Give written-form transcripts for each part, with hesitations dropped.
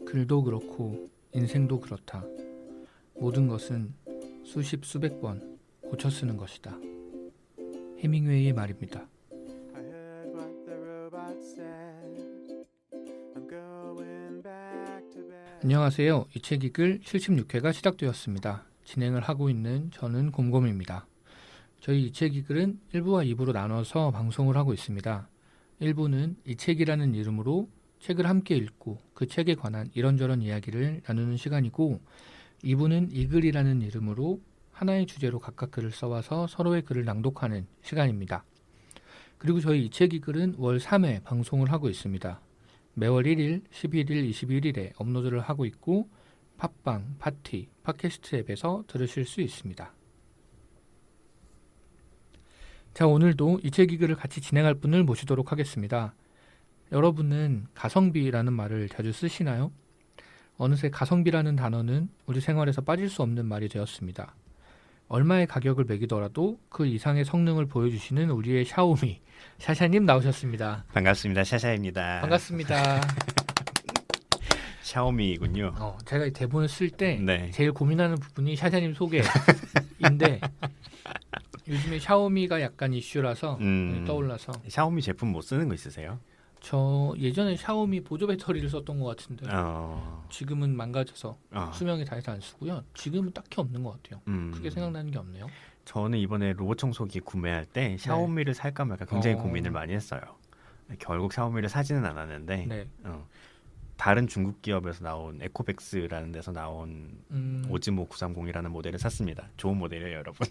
글도 그렇고 인생도 그렇다. 모든 것은 수십 수백 번 고쳐 쓰는 것이다. 해밍웨이의 말입니다. I heard what the robot said. I'm going back to bed. 안녕하세요. 이 책 읽을 76회가 시작되었습니다. 진행을 하고 있는 저는 곰곰입니다. 저희 이 책 읽을은 1부와 2부로 나눠서 방송을 하고 있습니다. 1부는 이 책이라는 이름으로 책을 함께 읽고 그 책에 관한 이런저런 이야기를 나누는 시간이고, 2부는 이 글이라는 이름으로 하나의 주제로 각각 글을 써와서 서로의 글을 낭독하는 시간입니다. 그리고 저희 이 책 읽을은 월 3회 방송을 하고 있습니다. 매월 1일, 11일, 21일에 업로드를 하고 있고 팟빵, 파티, 팟캐스트 앱에서 들으실 수 있습니다. 자, 오늘도 이 책 읽을을 같이 진행할 분을 모시도록 하겠습니다. 여러분은 가성비라는 말을 자주 쓰시나요? 어느새 가성비라는 단어는 우리 생활에서 빠질 수 없는 말이 되었습니다. 얼마의 가격을 매기더라도 그 이상의 성능을 보여주시는 우리의 샤오미 샤샤님 나오셨습니다. 반갑습니다. 샤샤입니다. 반갑습니다. 샤오미군요. 제가 이 대본을 쓸 때 네. 제일 고민하는 부분이 샤샤님 소개인데 요즘에 샤오미가 약간 이슈라서 떠올라서. 샤오미 제품 못 쓰는 거 있으세요? 저 예전에 샤오미 보조 배터리를 썼던 것 같은데 지금은 망가져서 수명이 다해서 안 쓰고요. 지금은 딱히 없는 것 같아요. 크게 생각나는 게 없네요. 저는 이번에 로봇 청소기 구매할 때 샤오미를 살까 말까 굉장히 고민을 많이 했어요. 결국 샤오미를 사지는 않았는데 네. 다른 중국 기업에서 나온 에코백스라는 데서 나온 오즈모 930이라는 모델을 샀습니다. 좋은 모델이에요, 여러분.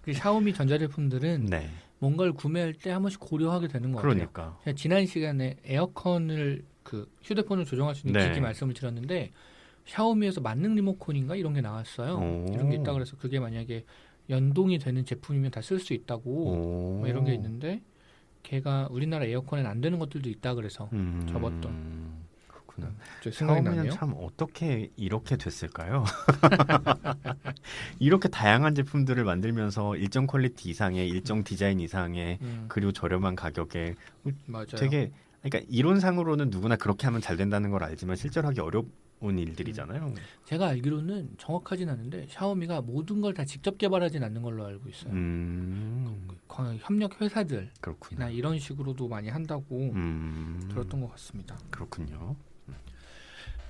그 샤오미 전자제품들은 네. 뭔가를 구매할 때 한 번씩 고려하게 되는 것 같아요. 그러니까. 제가 지난 시간에 에어컨을 그 휴대폰을 조정할 수 있는 네. 기기 말씀을 드렸는데 샤오미에서 만능 리모컨인가 이런 게 나왔어요. 이런 게 있다 그래서 그게 만약에 연동이 되는 제품이면 다 쓸 수 있다고 뭐 이런 게 있는데 걔가 우리나라 에어컨엔 안 되는 것들도 있다 그래서 접었던. 그렇구나. 생각이 샤오미는 나네요. 참 어떻게 이렇게 됐을까요? 이렇게 다양한 제품들을 만들면서 일정 퀄리티 이상의 일정 디자인 이상의 그리고 저렴한 가격에 맞아요. 되게, 그러니까 이론상으로는 누구나 그렇게 하면 잘 된다는 걸 알지만 실제로 하기 어려운 일들이잖아요. 제가 알기로는 정확하진 않은데 샤오미가 모든 걸 다 직접 개발하진 않는 걸로 알고 있어요. 협력 회사들이나 그렇구나. 이런 식으로도 많이 한다고 들었던 것 같습니다. 그렇군요.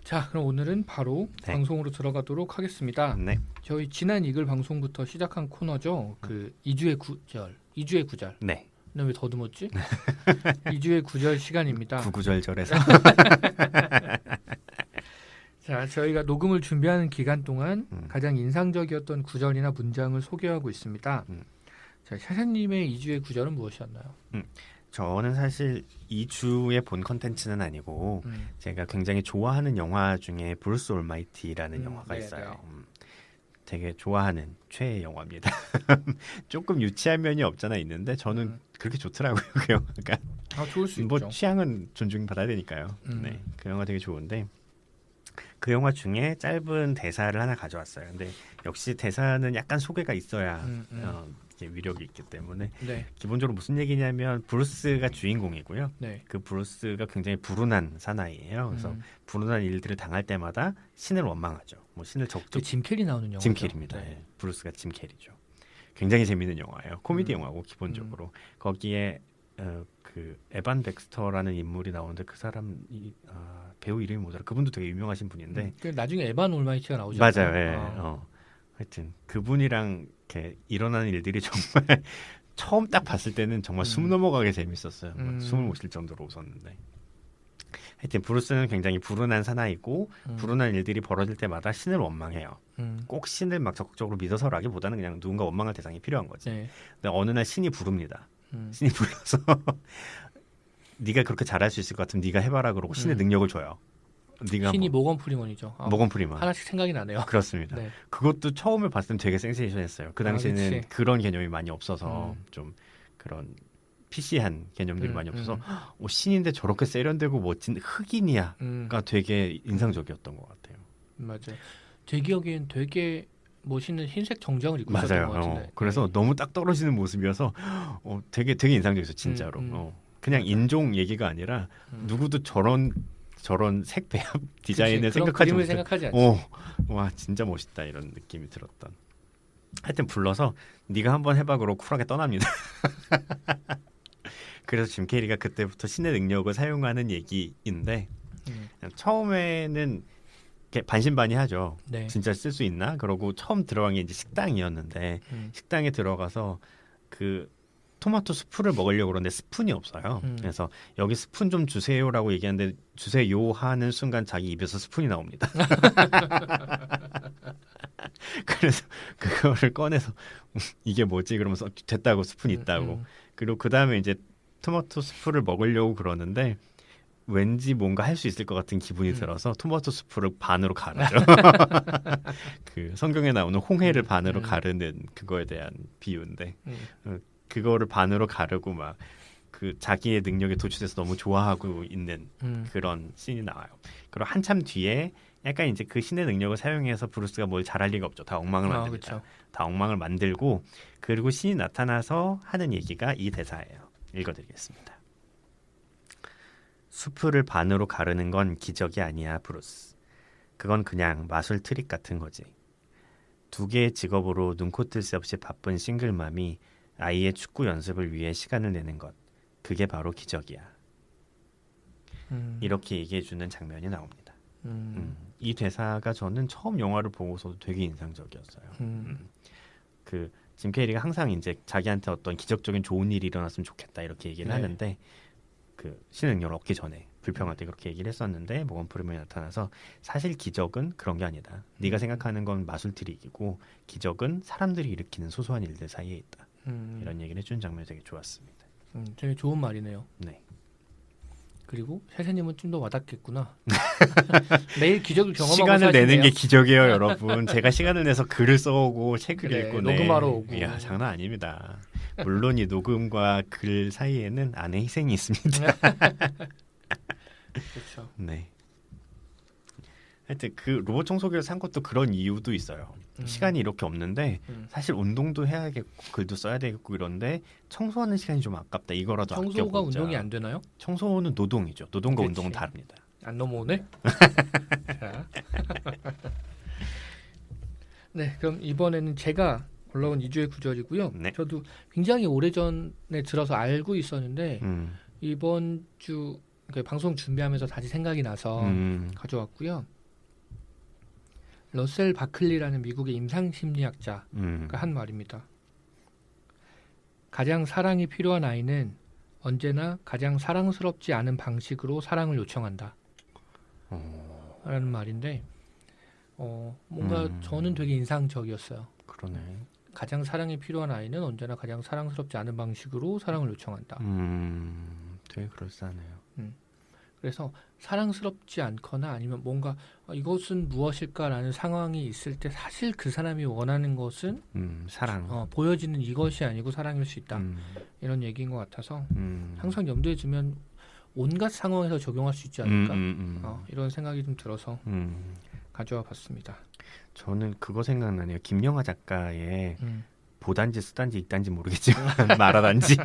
자, 그럼 오늘은 바로 네. 방송으로 들어가도록 하겠습니다. 네. 저희 지난 이글 방송부터 시작한 코너죠. 그 2주의 구절. 네. 나 왜 더듬었지? 2주의 구절 시간입니다. 구구절절해서. 자, 저희가 녹음을 준비하는 기간 동안 가장 인상적이었던 구절이나 문장을 소개하고 있습니다. 자, 샤샤님의 2주의 구절은 무엇이었나요? 저는 사실 이 주에 본 컨텐츠는 아니고 제가 굉장히 좋아하는 영화 중에 브루스 올마이티라는 영화가 네, 있어요. 네. 되게 좋아하는 최애 영화입니다. 조금 유치한 면이 없잖아 있는데 저는 그렇게 좋더라고요. 그 영화가. 좋을 수 뭐 있죠. 취향은 존중받아야 되니까요. 네, 그 영화 되게 좋은데 그 영화 중에 짧은 대사를 하나 가져왔어요. 근데 역시 대사는 약간 소개가 있어야 이게 위력이 있기 때문에 네. 기본적으로 무슨 얘기냐면 브루스가 주인공이고요. 네. 그 브루스가 굉장히 불운한 사나이예요. 그래서 불운한 일들을 당할 때마다 신을 원망하죠. 뭐 신을 적극. 짐 캐리 나오는 영화죠. 짐 캐리입니다. 네. 예, 브루스가 짐 캐리죠. 굉장히 재밌는 영화예요. 코미디 영화고 기본적으로 거기에 그 에반 백스터라는 인물이 나오는데 그 사람이 배우 이름이 뭐더라? 그분도 되게 유명하신 분인데 그 나중에 에반 올마이티가 나오잖아요. 맞아요. 예. 하여튼 그분이랑 이렇게 일어나는 일들이 정말 처음 딱 봤을 때는 정말 숨 넘어가게 재밌었어요. 숨을 못 쉴 정도로 웃었는데 하여튼 브루스는 굉장히 불운한 사나이고 불운한 일들이 벌어질 때마다 신을 원망해요. 꼭 신을 막 적극적으로 믿어서라기보다는 그냥 누군가 원망할 대상이 필요한 거지. 네. 근데 어느 날 신이 부릅니다. 신이 불러서 네가 그렇게 잘할 수 있을 것 같으면 네가 해봐라 그러고 신의 능력을 줘요. 네가 신이 모건 프리먼이죠. 모건 프리먼. 하나씩 생각이 나네요. 그렇습니다. 네. 그것도 처음에 봤을 땐 되게 센세이션했어요. 그 당시에는 그치. 그런 개념이 많이 없어서 좀 그런 PC한 개념들이 많이 없어서 신인데 저렇게 세련되고 멋진 흑인이야가 되게 인상적이었던 것 같아요. 맞아요. 제 기억엔 되게 멋있는 흰색 정장을 입고 있었던 것 맞아요. 같은데. 그래서 너무 딱 떨어지는 모습이어서 되게 인상적이었어요. 진짜로. 그냥 인종 얘기가 아니라 누구도 저런 저런 색 배합 디자인을 그치, 그런 생각하지 그림을 못해. 생각하지 않지. 와 진짜 멋있다 이런 느낌이 들었던. 하여튼 불러서 네가 한번 해봐 그러고 쿨하게 떠납니다. 그래서 짐 캐리가 그때부터 신의 능력을 사용하는 얘기인데 처음에는 이렇게 반신반의하죠. 네. 진짜 쓸 수 있나? 그러고 처음 들어간 게 이제 식당이었는데 식당에 들어가서 그 토마토 수프를 먹으려고 그러는데 스푼이 없어요. 그래서 여기 스푼 좀 주세요라고 얘기하는데 주세요 하는 순간 자기 입에서 스푼이 나옵니다. 그래서 그거를 꺼내서 이게 뭐지? 그러면서 됐다고 스푼 있다고. 그리고 그 다음에 이제 토마토 수프를 먹으려고 그러는데 왠지 뭔가 할 수 있을 것 같은 기분이 들어서 토마토 수프를 반으로 가르죠. 그 성경에 나오는 홍해를 반으로 가르는 그거에 대한 비유인데 그거를 반으로 가르고 막 그 자기의 능력에 도취돼서 너무 좋아하고 있는 그런 씬이 나와요. 그리고 한참 뒤에 약간 이제 그 신의 능력을 사용해서 브루스가 뭘 잘할 리가 없죠. 다 엉망을 만듭니다. 그쵸. 다 엉망을 만들고 그리고 신이 나타나서 하는 얘기가 이 대사예요. 읽어드리겠습니다. 수프를 반으로 가르는 건 기적이 아니야, 브루스. 그건 그냥 마술 트릭 같은 거지. 두 개의 직업으로 눈코 뜰 새 없이 바쁜 싱글맘이 아이의 축구 연습을 위해 시간을 내는 것. 그게 바로 기적이야. 이렇게 얘기해주는 장면이 나옵니다. 이 대사가 저는 처음 영화를 보고서도 되게 인상적이었어요. 그 짐 캐리가 항상 이제 자기한테 어떤 기적적인 좋은 일이 일어났으면 좋겠다 이렇게 얘기를 하는데 그 신의 능력을 얻기 전에 불평할 때 그렇게 얘기를 했었는데 모건 프리먼이 나타나서 사실 기적은 그런 게 아니다. 네가 생각하는 건 마술 트릭이고 기적은 사람들이 일으키는 소소한 일들 사이에 있다. 이런 얘기를 해준 장면이 되게 좋았습니다. 되게 좋은 말이네요. 네. 그리고 샤샤님은 좀 더 와닿겠구나. 매일 기적을 경험하고 시간을 내는 사시네요. 게 기적이에요, 여러분. 제가 시간을 내서 글을 써오고 책을 그래, 읽고 녹음하러 오고. 이야, 장난 아닙니다. 물론 이 녹음과 글 사이에는 안에 희생이 있습니다. 그렇죠. 네. 하여튼 그 로봇 청소기를 산 것도 그런 이유도 있어요. 시간이 이렇게 없는데 사실 운동도 해야겠고 글도 써야 되겠고 이런데 청소하는 시간이 좀 아깝다. 이거라도 청소가 아껴보자. 운동이 안 되나요? 청소는 노동이죠. 노동과 그치. 운동은 다릅니다. 안 넘어오네. 자. 네, 그럼 이번에는 제가 올라온 2주의 구절이고요. 네. 저도 굉장히 오래전에 들어서 알고 있었는데 이번 주 그러니까 방송 준비하면서 다시 생각이 나서 가져왔고요. 러셀 바클리라는 미국의 임상심리학자가 한 말입니다. 가장 사랑이 필요한 아이는 언제나 가장 사랑스럽지 않은 방식으로 사랑을 요청한다. 라는 말인데 뭔가 저는 되게 인상적이었어요. 그러네. 가장 사랑이 필요한 아이는 언제나 가장 사랑스럽지 않은 방식으로 사랑을 요청한다. 되게 그럴싸하네요. 그래서 사랑스럽지 않거나 아니면 뭔가 이것은 무엇일까라는 상황이 있을 때 사실 그 사람이 원하는 것은 사랑. 보여지는 이것이 아니고 사랑일 수 있다. 이런 얘기인 것 같아서 항상 염두에 두면 온갖 상황에서 적용할 수 있지 않을까? 이런 생각이 좀 들어서 가져와 봤습니다. 저는 그거 생각나네요. 김영하 작가의 보단지 쓰단지 읽단지 모르겠지만 말하단지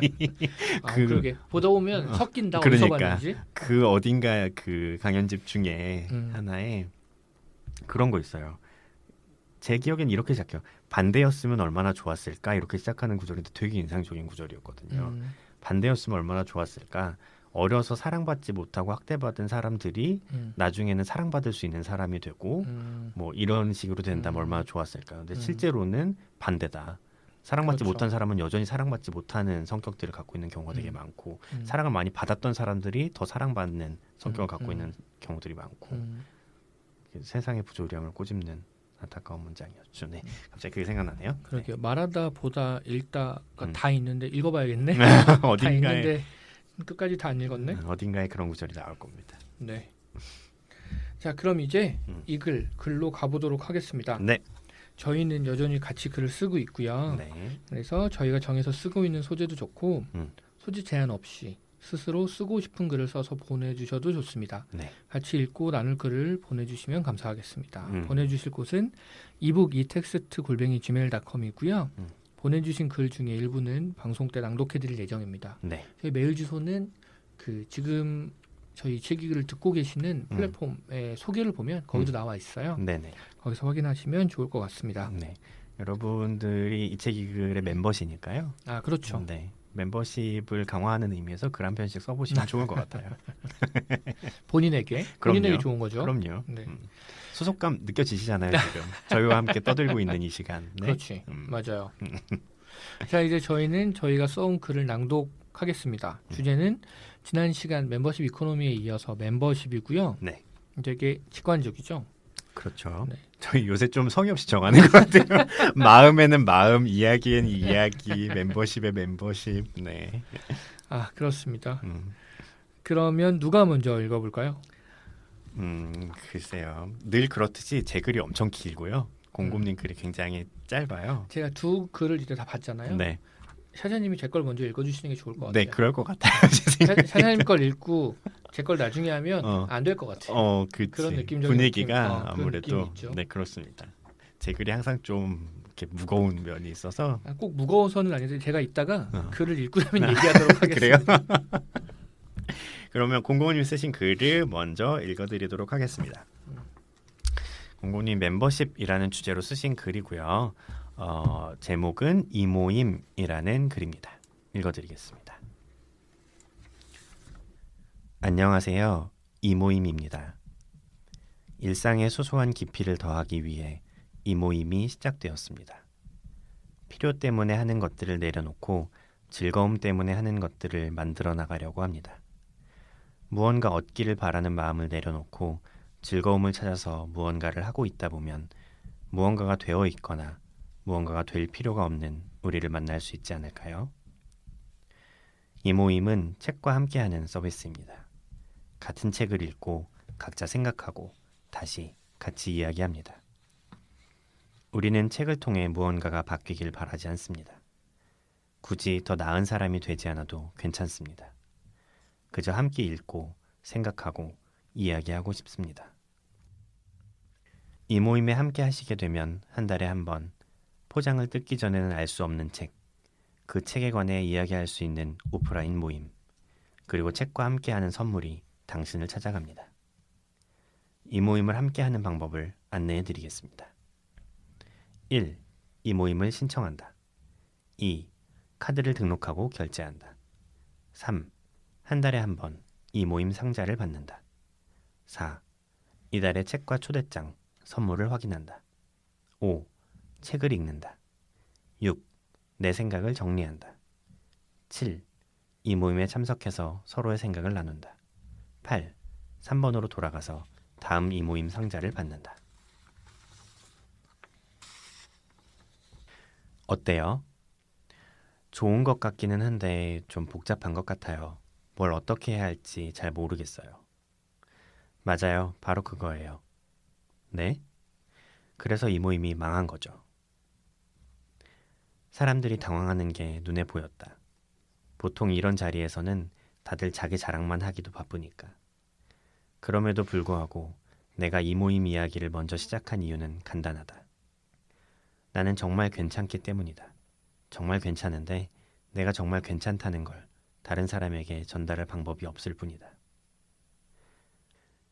그러게 보다 보면 섞인다. 그러니까 어디서 봤는지. 그 어딘가 그 강연집 중에 하나에 그런 거 있어요. 제 기억엔 이렇게 시작해요. 반대였으면 얼마나 좋았을까 이렇게 시작하는 구절인데 되게 인상적인 구절이었거든요. 반대였으면 얼마나 좋았을까. 어려서 사랑받지 못하고 학대받은 사람들이 나중에는 사랑받을 수 있는 사람이 되고 뭐 이런 식으로 된다면 얼마나 좋았을까. 근데 실제로는 반대다. 사랑받지 그렇죠. 못한 사람은 여전히 사랑받지 못하는 성격들을 갖고 있는 경우가 되게 많고 사랑을 많이 받았던 사람들이 더 사랑받는 성격을 갖고 있는 경우들이 많고 세상의 부조리함을 꼬집는 안타까운 문장이었죠. 네. 갑자기 그게 생각나네요. 그러게요. 말하다 보다 읽다가 다 있는데 읽어봐야겠네. 다 어딘가에 있는데 끝까지 다 안 읽었네. 어딘가에 그런 구절이 나올 겁니다. 네. 자, 그럼 이제 이 글로 가보도록 하겠습니다. 네. 저희는 여전히 같이 글을 쓰고 있고요. 네. 그래서 저희가 정해서 쓰고 있는 소재도 좋고 음. 소재 제한 없이 스스로 쓰고 싶은 글을 써서 보내주셔도 좋습니다. 네. 같이 읽고 나눌 글을 보내주시면 감사하겠습니다. 보내주실 곳은 ebook2text@gmail.com이고요. 보내주신 글 중에 일부는 방송 때 낭독해드릴 예정입니다. 네. 저희 메일 주소는 지금 저희 책기를 듣고 계시는 플랫폼의 소개를 보면 거기도 나와 있어요. 네네. 거기서 확인하시면 좋을 것 같습니다. 네. 여러분들이 이 책이 글의 멤버시니까요. 아, 그렇죠. 네. 멤버십을 강화하는 의미에서 글 한 편씩 써보시면 좋을 것 같아요. 본인에게 좋은 거죠. 그럼요. 네. 소속감 느껴지시잖아요 지금. 저희와 함께 떠들고 있는 이 시간. 네? 그렇지. 맞아요. 자, 이제 저희는 저희가 써온 글을 낭독하겠습니다. 주제는 지난 시간 멤버십 이코노미에 이어서 멤버십이고요. 네. 되게 직관적이죠. 그렇죠. 네. 저희 요새 좀 성의 없이 정하는 것 같아요. 마음에는 마음, 이야기엔 이야기, 멤버십에 멤버십. 네. 아, 그렇습니다. 그러면 누가 먼저 읽어볼까요? 글쎄요. 늘 그렇듯이 제 글이 엄청 길고요. 공곰님 글이 굉장히 짧아요. 제가 두 글을 이제 다 봤잖아요. 네. 샤샤님이 제 걸 먼저 읽어주시는 게 좋을 것 네, 같아요. 그럴 것 같아요. 제 생각에. 샤샤님 걸 읽고 제 걸 나중에 하면 안 될 것 같아요. 그치. 그런 느낌적인 분위기가 느낌, 그런 아무래도 느낌이 있죠. 네 그렇습니다. 제 글이 항상 좀 이렇게 무거운 면이 있어서 아, 꼭 무거워서는 아닌데 제가 이따가 글을 읽고 나면 얘기하도록 그래요? 하겠습니다. 그러면 공공님 쓰신 글을 먼저 읽어드리도록 하겠습니다. 공공님 멤버십이라는 주제로 쓰신 글이고요. 제목은 이모임이라는 글입니다. 읽어드리겠습니다. 안녕하세요. 이모임입니다. 일상의 소소한 깊이를 더하기 위해 이모임이 시작되었습니다. 필요 때문에 하는 것들을 내려놓고 즐거움 때문에 하는 것들을 만들어 나가려고 합니다. 무언가 얻기를 바라는 마음을 내려놓고 즐거움을 찾아서 무언가를 하고 있다 보면 무언가가 되어 있거나 무언가가 될 필요가 없는 우리를 만날 수 있지 않을까요? 이 모임은 책과 함께하는 서비스입니다. 같은 책을 읽고 각자 생각하고 다시 같이 이야기합니다. 우리는 책을 통해 무언가가 바뀌길 바라지 않습니다. 굳이 더 나은 사람이 되지 않아도 괜찮습니다. 그저 함께 읽고 생각하고 이야기하고 싶습니다. 이 모임에 함께 하시게 되면 한 달에 한 번 포장을 뜯기 전에는 알 수 없는 책, 그 책에 관해 이야기할 수 있는 오프라인 모임, 그리고 책과 함께하는 선물이 당신을 찾아갑니다. 이 모임을 함께하는 방법을 안내해 드리겠습니다. 1. 이 모임을 신청한다. 2. 카드를 등록하고 결제한다. 3. 한 달에 한 번 이 모임 상자를 받는다. 4. 이달의 책과 초대장, 선물을 확인한다. 5. 책을 읽는다. 6. 내 생각을 정리한다. 7. 이 모임에 참석해서 서로의 생각을 나눈다. 8. 3번으로 돌아가서 다음 이 모임 상자를 받는다. 어때요? 좋은 것 같기는 한데 좀 복잡한 것 같아요. 뭘 어떻게 해야 할지 잘 모르겠어요. 맞아요. 바로 그거예요. 네? 그래서 이 모임이 망한 거죠. 사람들이 당황하는 게 눈에 보였다. 보통 이런 자리에서는 다들 자기 자랑만 하기도 바쁘니까. 그럼에도 불구하고 내가 이 모임 이야기를 먼저 시작한 이유는 간단하다. 나는 정말 괜찮기 때문이다. 정말 괜찮은데 내가 정말 괜찮다는 걸 다른 사람에게 전달할 방법이 없을 뿐이다.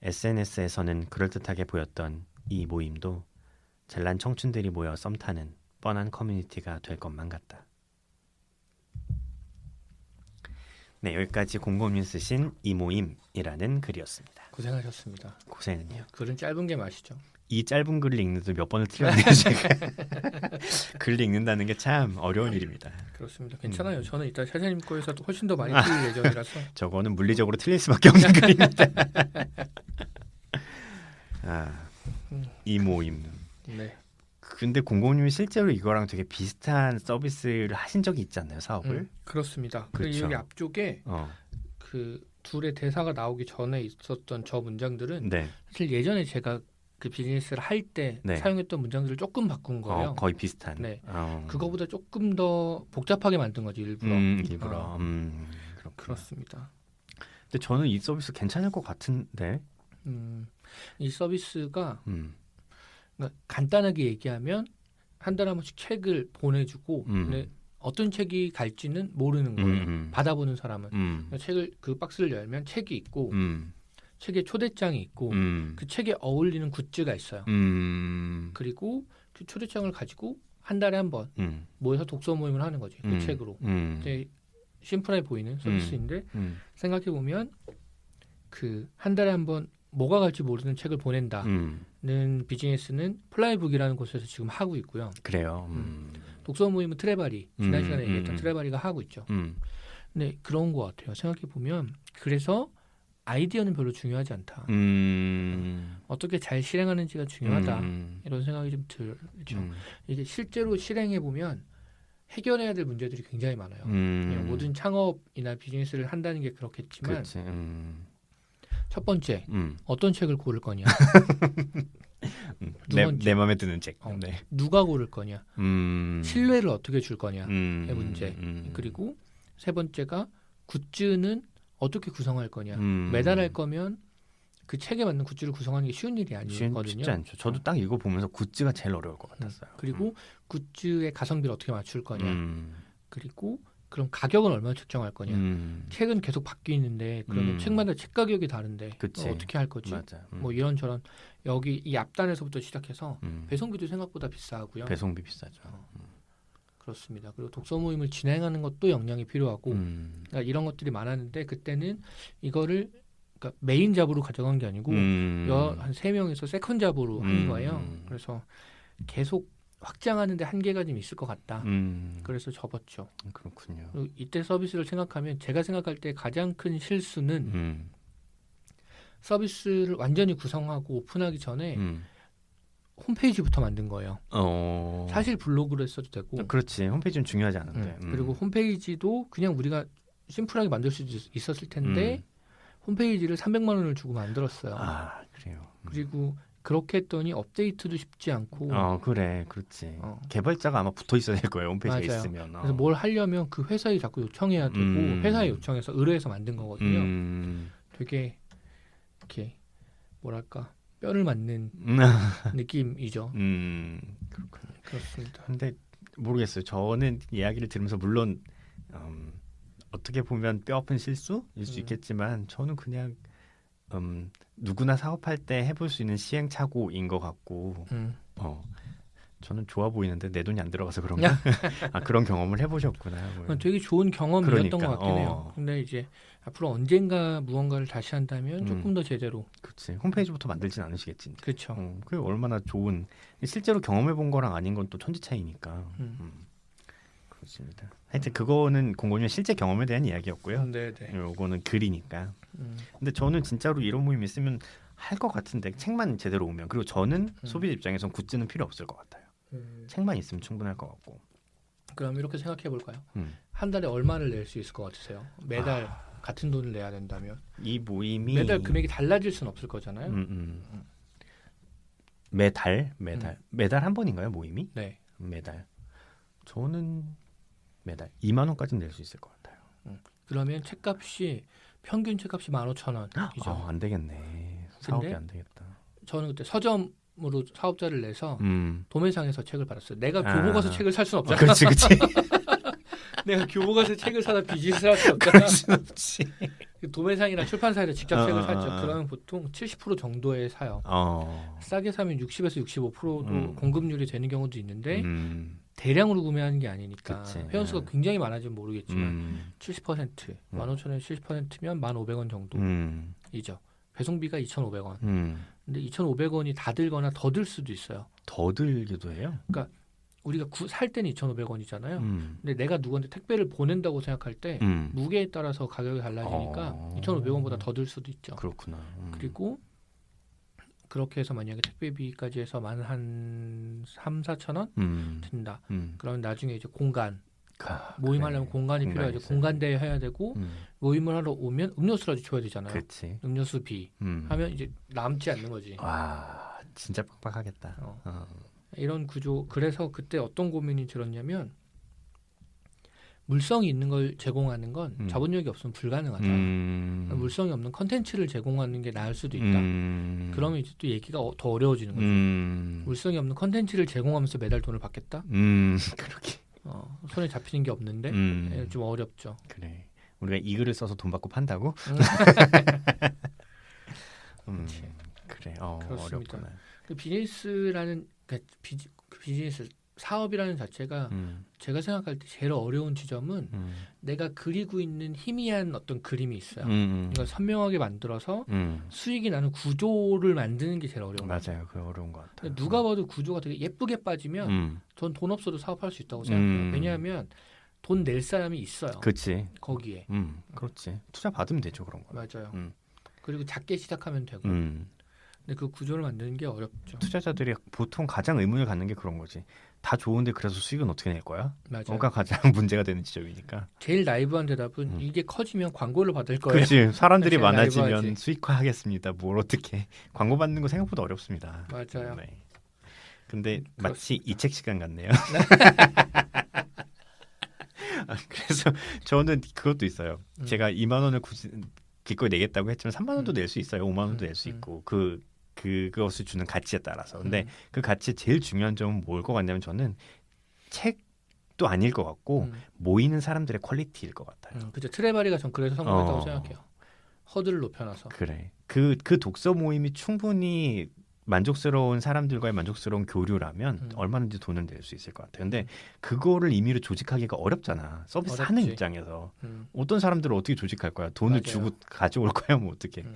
SNS에서는 그럴듯하게 보였던 이 모임도 잘난 청춘들이 모여 썸 타는 뻔한 커뮤니티가 될 것만 같다. 네, 여기까지 공공님 쓰신 이 모임이라는 글이었습니다. 고생하셨습니다. 고생은요. 글은 짧은 게 맛이죠. 이 짧은 글을 읽는데도 몇 번을 틀렸네요, 제가. 글을 읽는다는 게 참 어려운 일입니다. 그렇습니다. 괜찮아요. 저는 이따 샤샤님 거에서 훨씬 더 많이 틀릴 예정이라서. 저거는 물리적으로 틀릴 수밖에 없는 글입니다. 이 모임. 네. 근데 공공님이 실제로 이거랑 되게 비슷한 서비스를 하신 적이 있지 않나요, 사업을? 그렇습니다. 그렇죠. 그리고 여기 앞쪽에 그 둘의 대사가 나오기 전에 있었던 저 문장들은 네. 사실 예전에 제가 그 비즈니스를 할 때 네. 사용했던 문장들을 조금 바꾼 거예요. 거의 비슷한. 네. 그거보다 조금 더 복잡하게 만든 거지 일부러. 일부러. 그렇구나. 그렇습니다. 근데 저는 이 서비스 괜찮을 것 같은데. 이 서비스가 그러니까 간단하게 얘기하면 한 달에 한 번씩 책을 보내주고 근데 어떤 책이 갈지는 모르는 거예요. 받아보는 사람은. 책을 그 박스를 열면 책이 있고 책에 초대장이 있고 그 책에 어울리는 굿즈가 있어요. 그리고 그 초대장을 가지고 한 달에 한 번 모여서 독서 모임을 하는 거지. 그 책으로. 되게 심플해 보이는 서비스인데 생각해 보면 그 한 달에 한 번 뭐가 갈지 모르는 책을 보낸다는 비즈니스는 플라이북이라는 곳에서 지금 하고 있고요. 그래요. 독서 모임은 트레바리 지난 시간에 얘기했던 트레바리가 하고 있죠. 근데 그런 것 같아요. 생각해 보면 그래서 아이디어는 별로 중요하지 않다. 어떻게 잘 실행하는지가 중요하다. 이런 생각이 좀 들죠. 이게 실제로 실행해 보면 해결해야 될 문제들이 굉장히 많아요. 모든 창업이나 비즈니스를 한다는 게 그렇겠지만 첫 번째 어떤 책을 고를 거냐. 내 마음에 드는 책. 네. 누가 고를 거냐. 신뢰를 어떻게 줄 거냐의 문제. 그리고 세 번째가 굿즈는 어떻게 구성할 거냐. 매달 할 거면 그 책에 맞는 굿즈를 구성하는 게 쉬운 일이 아니거든요. 쉽지 않죠. 저도 딱 이거 보면서 굿즈가 제일 어려울 것 같았어요. 그리고 굿즈의 가성비를 어떻게 맞출 거냐. 그리고 그럼 가격은 얼마나 책정할 거냐. 책은 계속 바뀌는데 그러면 책마다 책 가격이 다른데 어떻게 할 거지. 맞아. 뭐 이런저런 여기 이 앞단에서부터 시작해서 배송비도 생각보다 비싸고요. 배송비 비싸죠. 그렇습니다. 그리고 독서 모임을 진행하는 것도 역량이 필요하고 그러니까 이런 것들이 많았는데 그때는 이거를 그러니까 메인 잡으로 가져간 게 아니고 한 3명에서 세컨 잡으로 한 거예요. 그래서 계속 확장하는데 한계가 좀 있을 것 같다. 그래서 접었죠. 그렇군요. 그리고 이때 서비스를 생각하면 제가 생각할 때 가장 큰 실수는 서비스를 완전히 구성하고 오픈하기 전에 홈페이지부터 만든 거예요. 사실 블로그로 했어도 되고. 그렇지. 홈페이지는 중요하지 않은데. 그리고 홈페이지도 그냥 우리가 심플하게 만들 수도 있었을 텐데 홈페이지를 300만 원을 주고 만들었어요. 아, 그래요. 그리고 그렇게 했더니 업데이트도 쉽지 않고. 그래. 그렇지. 개발자가 아마 붙어 있어야 될 거예요. 홈페이지에 맞아요. 있으면. 그래서 뭘 하려면 그 회사에 자꾸 요청해야 되고 회사에 요청해서 의뢰해서 만든 거거든요. 되게 이렇게 뭐랄까 뼈를 맞는 느낌이죠. 그렇군요. 그렇습니다. 근데 모르겠어요. 저는 이야기를 들으면서 물론 어떻게 보면 뼈아픈 실수일 수 있겠지만 저는 그냥 누구나 사업할 때 해볼 수 있는 시행착오인 것 같고 저는 좋아 보이는데 내 돈이 안 들어가서 그런가? 그런 경험을 해보셨구나. 뭐. 되게 좋은 경험이었던 그러니까, 것 같긴 해요. 근데 이제 앞으로 언젠가 무언가를 다시 한다면 조금 더 제대로. 그렇지. 홈페이지부터 만들진 않으시겠지. 그렇죠. 그게 얼마나 좋은 실제로 경험해본 거랑 아닌 건 또 천지 차이니까. 그렇습니다. 하여튼 그거는 공고님 실제 경험에 대한 이야기였고요. 네네. 요거는 글이니까. 근데 저는 진짜로 이런 모임 있으면 할 것 같은데 책만 제대로 오면 그리고 저는 소비 입장에선 굿즈는 필요 없을 것 같아요. 책만 있으면 충분할 것 같고. 그럼 이렇게 생각해 볼까요? 한 달에 얼마를 낼 수 있을 것 같으세요? 매달 같은 돈을 내야 된다면 이 모임이 매달 금액이 달라질 수는 없을 거잖아요. 매달 한 번인가요 모임이? 네. 매달 저는 매달 2만 원까지는 낼 수 있을 것 같아요. 그러면 책값이 평균 책값이 15,000원이죠. 안 되겠네. 사업이 안 되겠다. 저는 그때 서점으로 사업자를 내서 도매상에서 책을 받았어요. 내가 교보 가서 책을 살 수는 없잖아. 그렇지. 내가 교보 가서 책을 사다 비즈니스를 할 수 없잖아. 그렇지. 도매상이나 출판사에서 직접 책을 사죠. 그러면 보통 70% 정도에 사요. 싸게 사면 60에서 65%도 공급률이 되는 경우도 있는데 대량으로 구매하는 게 아니니까 그치. 회원수가 굉장히 많아지면 모르겠지만 70% 15,000원에 70%면 1,500원 정도이죠. 배송비가 2,500원. 근데 2,500원이 다 들거나 더 들 수도 있어요. 더 들기도 해요? 그러니까 우리가 살 때는 2,500원이잖아요. 근데 내가 누구한테 택배를 보낸다고 생각할 때 무게에 따라서 가격이 달라지니까 2,500원보다 더 들 수도 있죠. 그렇구나. 그리고 그렇게 해서 만약에 택배비까지 해서 한 3,000~4,000원 든다. 그러면 나중에 이제 공간 모임하려면 공간이 필요하죠. 공간대에 해야 되고 모임을 하러 오면 음료수라도 줘야 되잖아요. 그치. 음료수비 하면 이제 남지 않는 거지. 와 진짜 빡빡하겠다. 이런 구조. 그래서 그때 어떤 고민이 들었냐면 물성이 있는 걸 제공하는 건 자본력이 없으면 불가능하다. 물성이 없는 컨텐츠를 제공하는 게 나을 수도 있다. 그러면 이제 또 얘기가 더 어려워지는 거죠. 물성이 없는 컨텐츠를 제공하면서 매달 돈을 받겠다? 그렇게 손에 잡히는 게 없는데 좀 어렵죠. 그래. 우리가 이 글을 써서 돈 받고 판다고? 그치. 그래. 그렇습니다. 어렵구나. 그 비즈니스라는 그 비즈니스 사업이라는 자체가 제가 생각할 때 제일 어려운 지점은 내가 그리고 있는 희미한 어떤 그림이 있어요. 이걸 선명하게 만들어서 수익이 나는 구조를 만드는 게 제일 어려운 거예요. 맞아요. 그 어려운 것 같아요. 누가 봐도 구조가 되게 예쁘게 빠지면 전 돈 없어도 사업할 수 있다고 생각해요. 왜냐하면 돈 낼 사람이 있어요. 그렇지. 거기에. 그렇지. 투자 받으면 되죠 그런 거. 맞아요. 그리고 작게 시작하면 되고. 근데 그 구조를 만드는 게 어렵죠. 투자자들이 보통 가장 의문을 갖는 게 그런 거지. 다 좋은데 그래서 수익은 어떻게 낼 거야? 맞아요. 뭔가 가장 문제가 되는 지점이니까. 제일 나이브한 대답은 이게 커지면 광고를 받을 거예요. 그렇지. 사람들이 제일 많아지면 나이브하지. 수익화하겠습니다. 뭘 어떻게 광고 받는 거 생각보다 어렵습니다. 맞아요. 네. 근데 마치 이 책 시간 같네요. 그래서 저는 그것도 있어요. 제가 2만 원을 기꺼이 내겠다고 했지만 3만 원도 낼 수 있어요. 5만 원도 낼 수 있고 그것을 주는 가치에 따라서. 근데 그 가치의 제일 중요한 점은 뭘 것 같냐면 저는 책도 아닐 것 같고 모이는 사람들의 퀄리티일 것 같아요. 그죠. 트레바리가 전 그래서 성공했다고 생각해요. 허들을 높여놔서. 그래. 그 독서 모임이 충분히 만족스러운 사람들과의 만족스러운 교류라면 얼마든지 돈을 낼 수 있을 것 같아요. 근데 그거를 임의로 조직하기가 어렵잖아. 서비스 하는 어렵지. 입장에서. 어떤 사람들을 어떻게 조직할 거야? 돈을 맞아요. 주고 가져올 거야? 뭐 어떻게.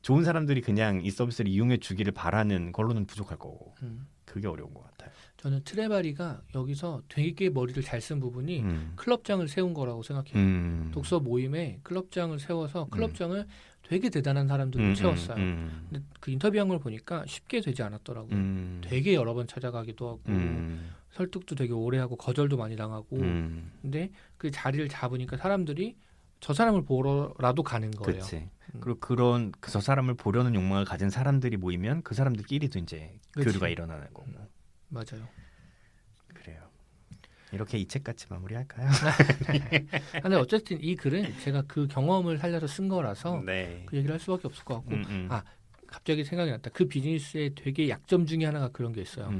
좋은 사람들이 그냥 이 서비스를 이용해 주기를 바라는 걸로는 부족할 거고. 그게 어려운 것 같아요. 저는 트레바리가 여기서 되게 머리를 잘 쓴 부분이 클럽장을 세운 거라고 생각해요. 독서 모임에 클럽장을 세워서 클럽장을 되게 대단한 사람들로 채웠어요. 근데 그 인터뷰한 걸 보니까 쉽게 되지 않았더라고요. 되게 여러 번 찾아가기도 하고 설득도 되게 오래 하고 거절도 많이 당하고 근데 그 자리를 잡으니까 사람들이 저 사람을 보러라도 가는 거예요. 그렇지. 그리고 그런 저 사람을 보려는 욕망을 가진 사람들이 모이면 그 사람들끼리도 이제 그치. 교류가 일어나는 거고. 맞아요. 그래요. 이렇게 이 책 같이 마무리할까요? 근데 어쨌든 이 글은 제가 그 경험을 살려서 쓴 거라서 네. 그 얘기를 할 수밖에 없을 것 같고 갑자기 생각이 났다. 그 비즈니스의 되게 약점 중에 하나가 그런 게 있어요.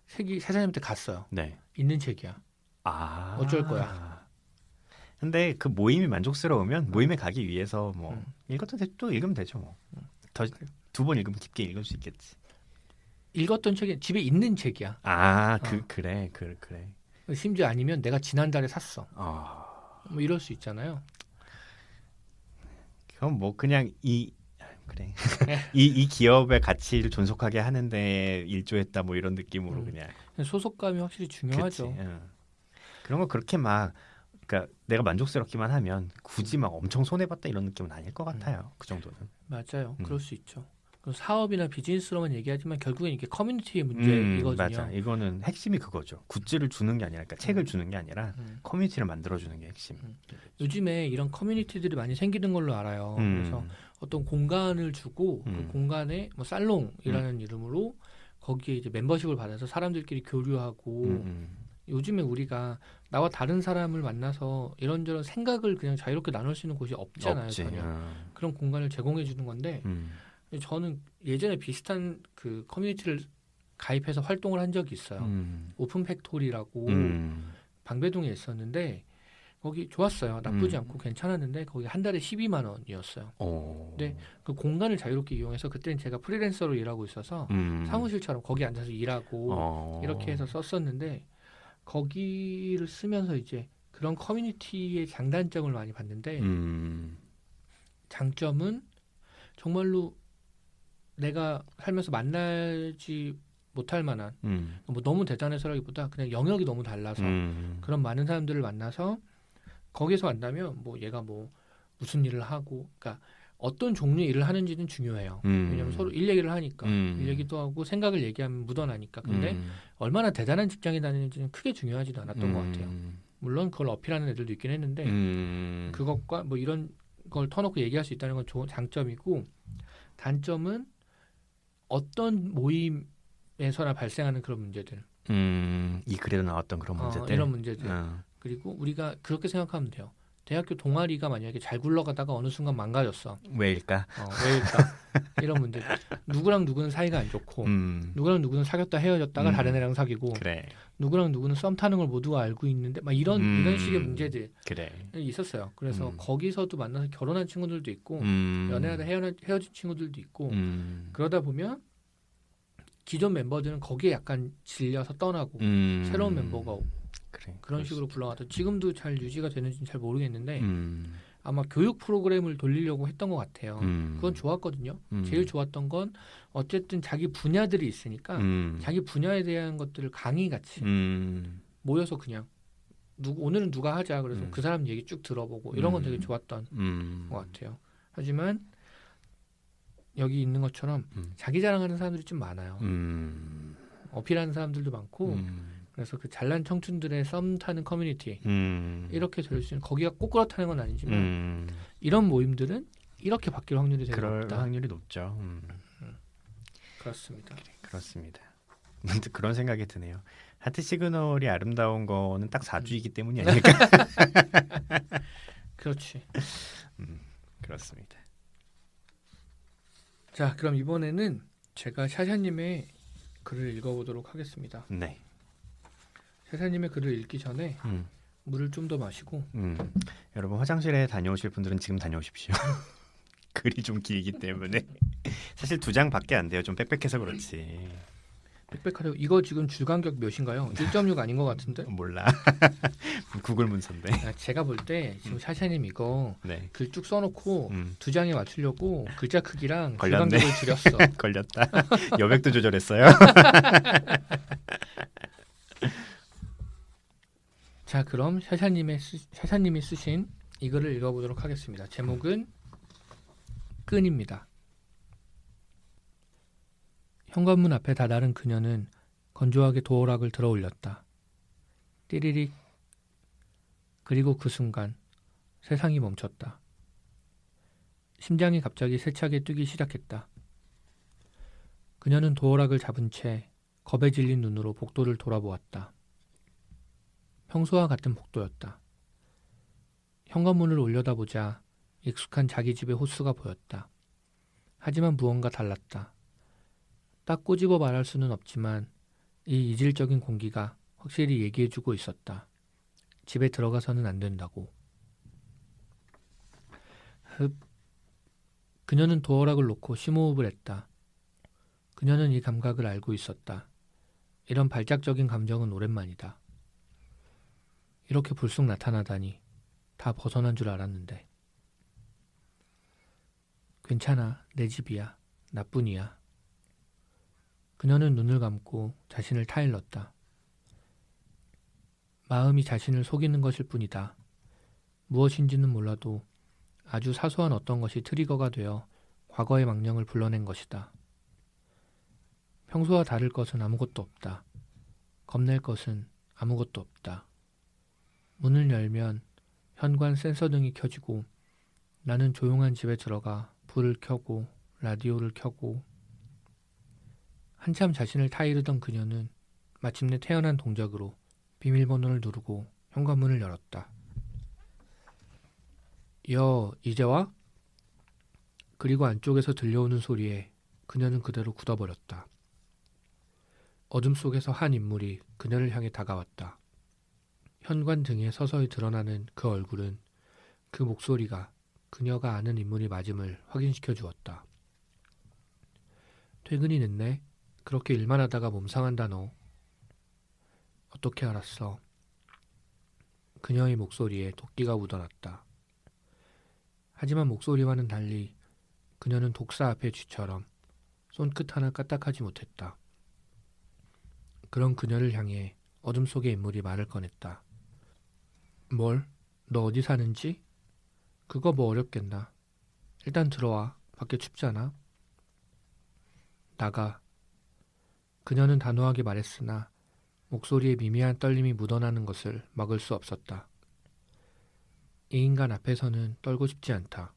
책이 사장님한테 갔어요. 네. 있는 책이야. 어쩔 거야. 근데 그 모임이 만족스러우면 모임에 가기 위해서 뭐 읽어도 또 읽으면 되죠 뭐. 더 두 번 읽으면 깊게 읽을 수 있겠지. 읽었던 책이 집에 있는 책이야. 그래. 심지어 아니면 내가 지난달에 샀어. 뭐 이럴 수 있잖아요. 그럼 뭐 그냥 그래. 이 기업의 가치를 존속하게 하는데 일조했다 뭐 이런 느낌으로 그냥. 소속감이 확실히 중요하죠. 그치, 그런 거 그렇게 막 그러니까 내가 만족스럽기만 하면 굳이 막 엄청 손해봤다 이런 느낌은 아닐 것 같아요. 그 정도는. 맞아요. 그럴 수 있죠. 사업이나 비즈니스로만 얘기하지만 결국엔 이게 커뮤니티의 문제이거든요. 맞아. 이거는 핵심이 그거죠. 굿즈를 주는 게 아니라, 그러니까 책을 주는 게 아니라 커뮤니티를 만들어주는 게 핵심. 요즘에 이런 커뮤니티들이 많이 생기는 걸로 알아요. 그래서 어떤 공간을 주고 그 공간에 뭐 살롱이라는 이름으로 거기에 이제 멤버십을 받아서 사람들끼리 교류하고 요즘에 우리가 나와 다른 사람을 만나서 이런저런 생각을 그냥 자유롭게 나눌 수 있는 곳이 없잖아요. 없지. 전혀. 그런 공간을 제공해 주는 건데 저는 예전에 비슷한 그 커뮤니티를 가입해서 활동을 한 적이 있어요. 오픈 팩토리라고 방배동에 있었는데 거기 좋았어요. 나쁘지 않고 괜찮았는데 거기 한 달에 12만 원이었어요. 근데 그 공간을 자유롭게 이용해서 그때는 제가 프리랜서로 일하고 있어서 사무실처럼 거기 앉아서 일하고 이렇게 해서 썼었는데 거기를 쓰면서 이제 그런 커뮤니티의 장단점을 많이 봤는데 장점은 정말로 내가 살면서 만나지 못할 만한 뭐 너무 대단해서라기보다 그냥 영역이 너무 달라서 그런 많은 사람들을 만나서 거기서 만나면 뭐 얘가 뭐 무슨 일을 하고 그러니까 어떤 종류의 일을 하는지는 중요해요. 왜냐하면 서로 일 얘기를 하니까 일 얘기도 하고 생각을 얘기하면 묻어나니까. 근데 얼마나 대단한 직장에 다니는지는 크게 중요하지도 않았던 것 같아요. 물론 그걸 어필하는 애들도 있긴 했는데 그것과 뭐 이런 걸 터놓고 얘기할 수 있다는 건 좋은 장점이고 단점은 어떤 모임에서나 발생하는 그런 문제들. 이 글에도 나왔던 그런 문제들. 이런 문제들. 그리고 우리가 그렇게 생각하면 돼요. 대학교 동아리가 만약에 잘 굴러가다가 어느 순간 망가졌어. 왜일까? 왜일까? 이런 문제. 누구랑 누구는 사이가 안 좋고 누구랑 누구는 사귀었다 헤어졌다가 다른 애랑 사귀고 그래. 누구랑 누구는 썸 타는 걸 모두가 알고 있는데 막 이런 식의 문제들이 그래. 있었어요. 그래서 거기서도 만나서 결혼한 친구들도 있고 연애하다 헤어진 친구들도 있고 그러다 보면 기존 멤버들은 거기에 약간 질려서 떠나고 새로운 멤버가 오고 그래. 그런 식으로 굴러가도 지금도 잘 유지가 되는지는 잘 모르겠는데 음. 아마 교육 프로그램을 돌리려고 했던 것 같아요. 그건 좋았거든요. 제일 좋았던 건 어쨌든 자기 분야들이 있으니까 자기 분야에 대한 것들을 강의같이 모여서 그냥 오늘은 누가 하자 그래서 그 사람 얘기 쭉 들어보고 이런 건 되게 좋았던 것 같아요. 하지만 여기 있는 것처럼 자기 자랑하는 사람들이 좀 많아요. 어필하는 사람들도 많고 그래서 그 잘난 청춘들의 썸 타는 커뮤니티 이렇게 될 수 있는 거기가 꼭 그렇다는 건 아니지만 이런 모임들은 이렇게 바뀔 확률이 되게 그럴 높다. 확률이 높죠. 그렇습니다. 그렇습니다. 문득 그런 생각이 드네요. 하트 시그널이 아름다운 거는 딱 4주이기 때문이 아닐까? 그렇지. 그렇습니다. 자, 그럼 이번에는 제가 샤샤님의 글을 읽어보도록 하겠습니다. 네. 샤샤님의 글을 읽기 전에 물을 좀 더 마시고 여러분 화장실에 다녀오실 분들은 지금 다녀오십시오. 글이 좀 길기 때문에 사실 2장밖에 안 돼요. 좀 빽빽해서 그렇지. 빽빽하려고 이거 지금 줄간격 몇인가요? 1.6 아닌 것 같은데? 몰라. 구글 문서인데. 제가 볼 때 지금 샤샤님 이거 네. 글 쭉 써놓고 2장에 맞추려고 글자 크기랑 걸렸네. 줄간격을 줄였어. 걸렸다. 여백도 조절했어요. 자, 그럼 샤샤님이 쓰신 이 글을 읽어보도록 하겠습니다. 제목은 끈입니다. 현관문 앞에 다다른 그녀는 건조하게 도어락을 들어 올렸다. 띠리릭. 그리고 그 순간 세상이 멈췄다. 심장이 갑자기 세차게 뛰기 시작했다. 그녀는 도어락을 잡은 채 겁에 질린 눈으로 복도를 돌아보았다. 평소와 같은 복도였다. 현관문을 올려다보자 익숙한 자기 집의 호수가 보였다. 하지만 무언가 달랐다. 딱 꼬집어 말할 수는 없지만 이 이질적인 공기가 확실히 얘기해주고 있었다. 집에 들어가서는 안 된다고. 흡. 그녀는 도어락을 놓고 심호흡을 했다. 그녀는 이 감각을 알고 있었다. 이런 발작적인 감정은 오랜만이다. 이렇게 불쑥 나타나다니 다 벗어난 줄 알았는데. 괜찮아, 내 집이야. 나뿐이야. 그녀는 눈을 감고 자신을 타일렀다. 마음이 자신을 속이는 것일 뿐이다. 무엇인지는 몰라도 아주 사소한 어떤 것이 트리거가 되어 과거의 망령을 불러낸 것이다. 평소와 다를 것은 아무것도 없다. 겁낼 것은 아무것도 없다. 문을 열면 현관 센서등이 켜지고 나는 조용한 집에 들어가 불을 켜고 라디오를 켜고 한참 자신을 타이르던 그녀는 마침내 태어난 동작으로 비밀번호를 누르고 현관문을 열었다. 이제 와? 그리고 안쪽에서 들려오는 소리에 그녀는 그대로 굳어버렸다. 어둠 속에서 한 인물이 그녀를 향해 다가왔다. 현관 등에 서서히 드러나는 그 얼굴은 그 목소리가 그녀가 아는 인물이 맞음을 확인시켜 주었다. 퇴근이 늦네? 그렇게 일만 하다가 몸 상한다 너. 어떻게 알았어? 그녀의 목소리에 도끼가 묻어났다. 하지만 목소리와는 달리 그녀는 독사 앞의 쥐처럼 손끝 하나 까딱하지 못했다. 그런 그녀를 향해 어둠 속의 인물이 말을 꺼냈다. 뭘? 너 어디 사는지? 그거 뭐 어렵겠나. 일단 들어와. 밖에 춥잖아. 나가. 그녀는 단호하게 말했으나 목소리에 미미한 떨림이 묻어나는 것을 막을 수 없었다. 이 인간 앞에서는 떨고 싶지 않다.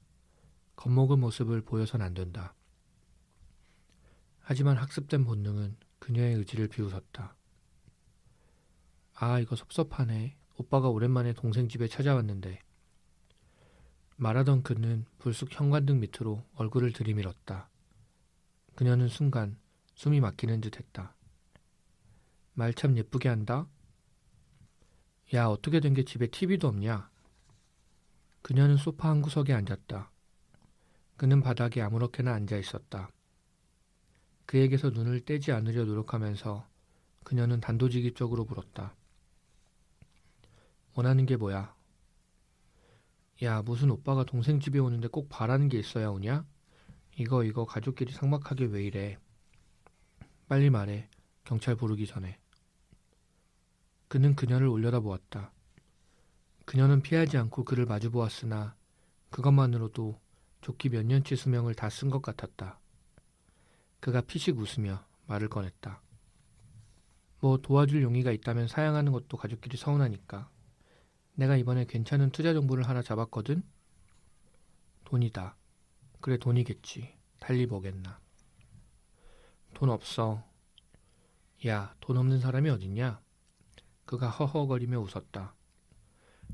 겁먹은 모습을 보여선 안 된다. 하지만 학습된 본능은 그녀의 의지를 비웃었다. 아, 이거 섭섭하네. 오빠가 오랜만에 동생 집에 찾아왔는데. 말하던 그는 불쑥 현관등 밑으로 얼굴을 들이밀었다. 그녀는 순간 숨이 막히는 듯 했다. 말 참 예쁘게 한다. 야, 어떻게 된 게 집에 TV도 없냐? 그녀는 소파 한 구석에 앉았다. 그는 바닥에 아무렇게나 앉아 있었다. 그에게서 눈을 떼지 않으려 노력하면서 그녀는 단도직입적으로 물었다. 원하는 게 뭐야? 야, 무슨 오빠가 동생 집에 오는데 꼭 바라는 게 있어야 오냐? 이거 가족끼리 삭막하게 왜 이래? 빨리 말해. 경찰 부르기 전에. 그는 그녀를 올려다보았다. 그녀는 피하지 않고 그를 마주보았으나 그것만으로도 좋기 몇 년치 수명을 다 쓴 것 같았다. 그가 피식 웃으며 말을 꺼냈다. 뭐 도와줄 용의가 있다면 사양하는 것도 가족끼리 서운하니까. 내가 이번에 괜찮은 투자 정보를 하나 잡았거든? 돈이다. 그래, 돈이겠지. 달리 뭐겠나. 돈 없어. 야, 돈 없는 사람이 어딨냐? 그가 허허거리며 웃었다.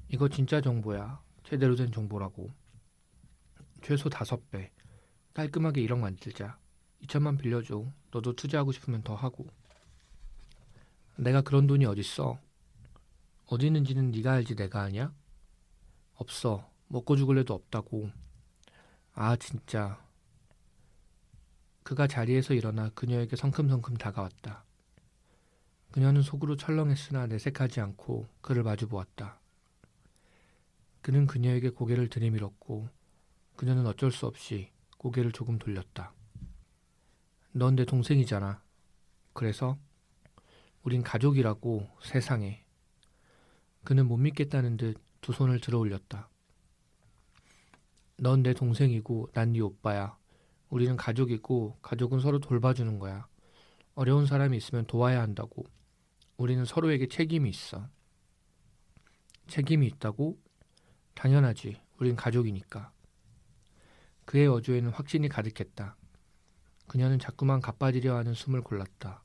이거 진짜 정보야. 제대로 된 정보라고. 최소 5배. 깔끔하게 1억 만들자. 2천만 빌려줘. 너도 투자하고 싶으면 더 하고. 내가 그런 돈이 어딨어? 어디 있는지는 네가 알지 내가 아냐? 없어. 먹고 죽을래도 없다고. 아, 진짜. 그가 자리에서 일어나 그녀에게 성큼성큼 다가왔다. 그녀는 속으로 철렁했으나 내색하지 않고 그를 마주보았다. 그는 그녀에게 고개를 들이밀었고 그녀는 어쩔 수 없이 고개를 조금 돌렸다. 넌 내 동생이잖아. 그래서? 우린 가족이라고, 세상에. 그는 못 믿겠다는 듯 두 손을 들어 올렸다. 넌 내 동생이고 난 네 오빠야. 우리는 가족이고 가족은 서로 돌봐주는 거야. 어려운 사람이 있으면 도와야 한다고. 우리는 서로에게 책임이 있어. 책임이 있다고? 당연하지. 우린 가족이니까. 그의 어조에는 확신이 가득했다. 그녀는 자꾸만 가빠지려 하는 숨을 골랐다.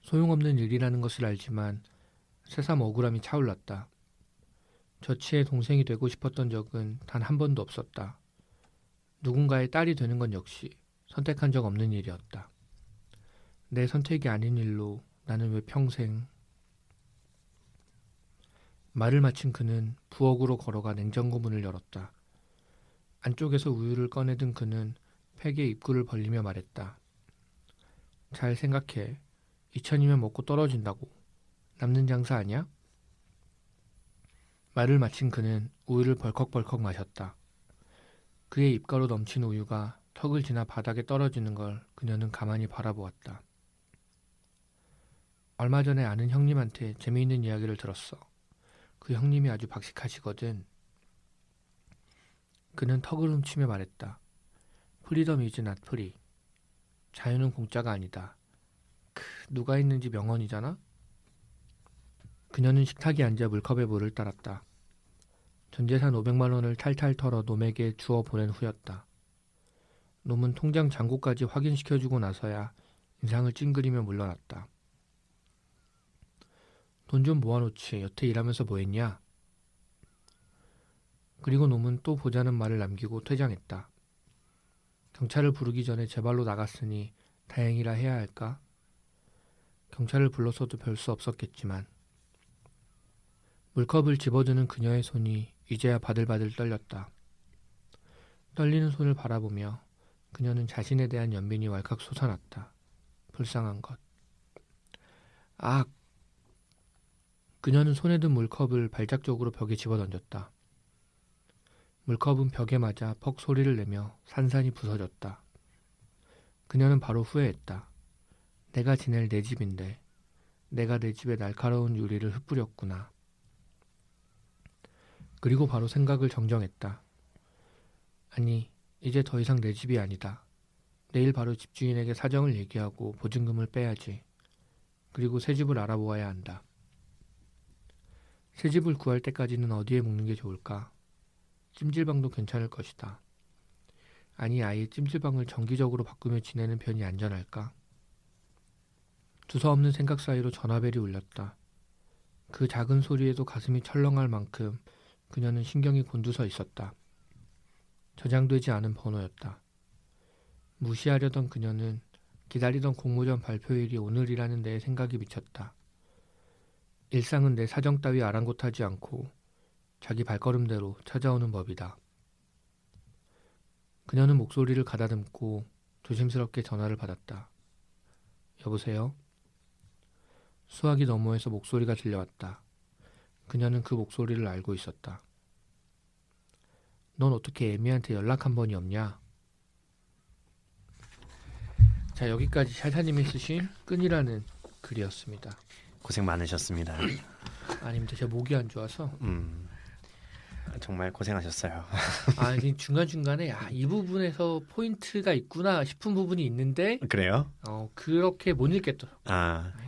소용없는 일이라는 것을 알지만 새삼 억울함이 차올랐다. 저치의 동생이 되고 싶었던 적은 단 한 번도 없었다. 누군가의 딸이 되는 건 역시 선택한 적 없는 일이었다. 내 선택이 아닌 일로 나는 왜 평생... 말을 마친 그는 부엌으로 걸어가 냉장고 문을 열었다. 안쪽에서 우유를 꺼내든 그는 팩에 입구를 벌리며 말했다. 잘 생각해. 2천이면 먹고 떨어진다고. 남는 장사 아니야? 말을 마친 그는 우유를 벌컥벌컥 마셨다. 그의 입가로 넘친 우유가 턱을 지나 바닥에 떨어지는 걸 그녀는 가만히 바라보았다. 얼마 전에 아는 형님한테 재미있는 이야기를 들었어. 그 형님이 아주 박식하시거든. 그는 턱을 훔치며 말했다. 프리덤 이즈 낫 프리. 자유는 공짜가 아니다. 누가 있는지 명언이잖아? 그녀는 식탁에 앉아 물컵에 물을 따랐다. 전재산 500만 원을 탈탈 털어 놈에게 주어 보낸 후였다. 놈은 통장 잔고까지 확인시켜주고 나서야 인상을 찡그리며 물러났다. 돈 좀 모아놓지 여태 일하면서 뭐했냐? 그리고 놈은 또 보자는 말을 남기고 퇴장했다. 경찰을 부르기 전에 제 발로 나갔으니 다행이라 해야 할까? 경찰을 불러서도 별 수 없었겠지만 물컵을 집어드는 그녀의 손이 이제야 바들바들 떨렸다. 떨리는 손을 바라보며 그녀는 자신에 대한 연민이 왈칵 솟아났다. 불쌍한 것. 악! 그녀는 손에 든 물컵을 발작적으로 벽에 집어던졌다. 물컵은 벽에 맞아 퍽 소리를 내며 산산이 부서졌다. 그녀는 바로 후회했다. 내가 지낼 내 집인데 내가 내 집에 날카로운 유리를 흩뿌렸구나. 그리고 바로 생각을 정정했다. 아니, 이제 더 이상 내 집이 아니다. 내일 바로 집주인에게 사정을 얘기하고 보증금을 빼야지. 그리고 새 집을 알아보아야 한다. 새 집을 구할 때까지는 어디에 묵는 게 좋을까? 찜질방도 괜찮을 것이다. 아니, 아예 찜질방을 정기적으로 바꾸며 지내는 편이 안전할까? 두서없는 생각 사이로 전화벨이 울렸다. 그 작은 소리에도 가슴이 철렁할 만큼 그녀는 신경이 곤두서 있었다. 저장되지 않은 번호였다. 무시하려던 그녀는 기다리던 공모전 발표일이 오늘이라는 내 생각이 미쳤다. 일상은 내 사정 따위 아랑곳하지 않고 자기 발걸음대로 찾아오는 법이다. 그녀는 목소리를 가다듬고 조심스럽게 전화를 받았다. 여보세요? 수화기 너머에서 목소리가 들려왔다. 그녀는 그 목소리를 알고 있었다. 넌 어떻게 에미한테 연락 한 번이 없냐? 자, 여기까지 샤샤님이 쓰신 끈이라는 글이었습니다. 고생 많으셨습니다. 아닙니다. 제가 목이 안 좋아서. 정말 고생하셨어요. 아니 중간중간에 이 부분에서 포인트가 있구나 싶은 부분이 있는데 그래요? 그렇게 못 읽겠더라고.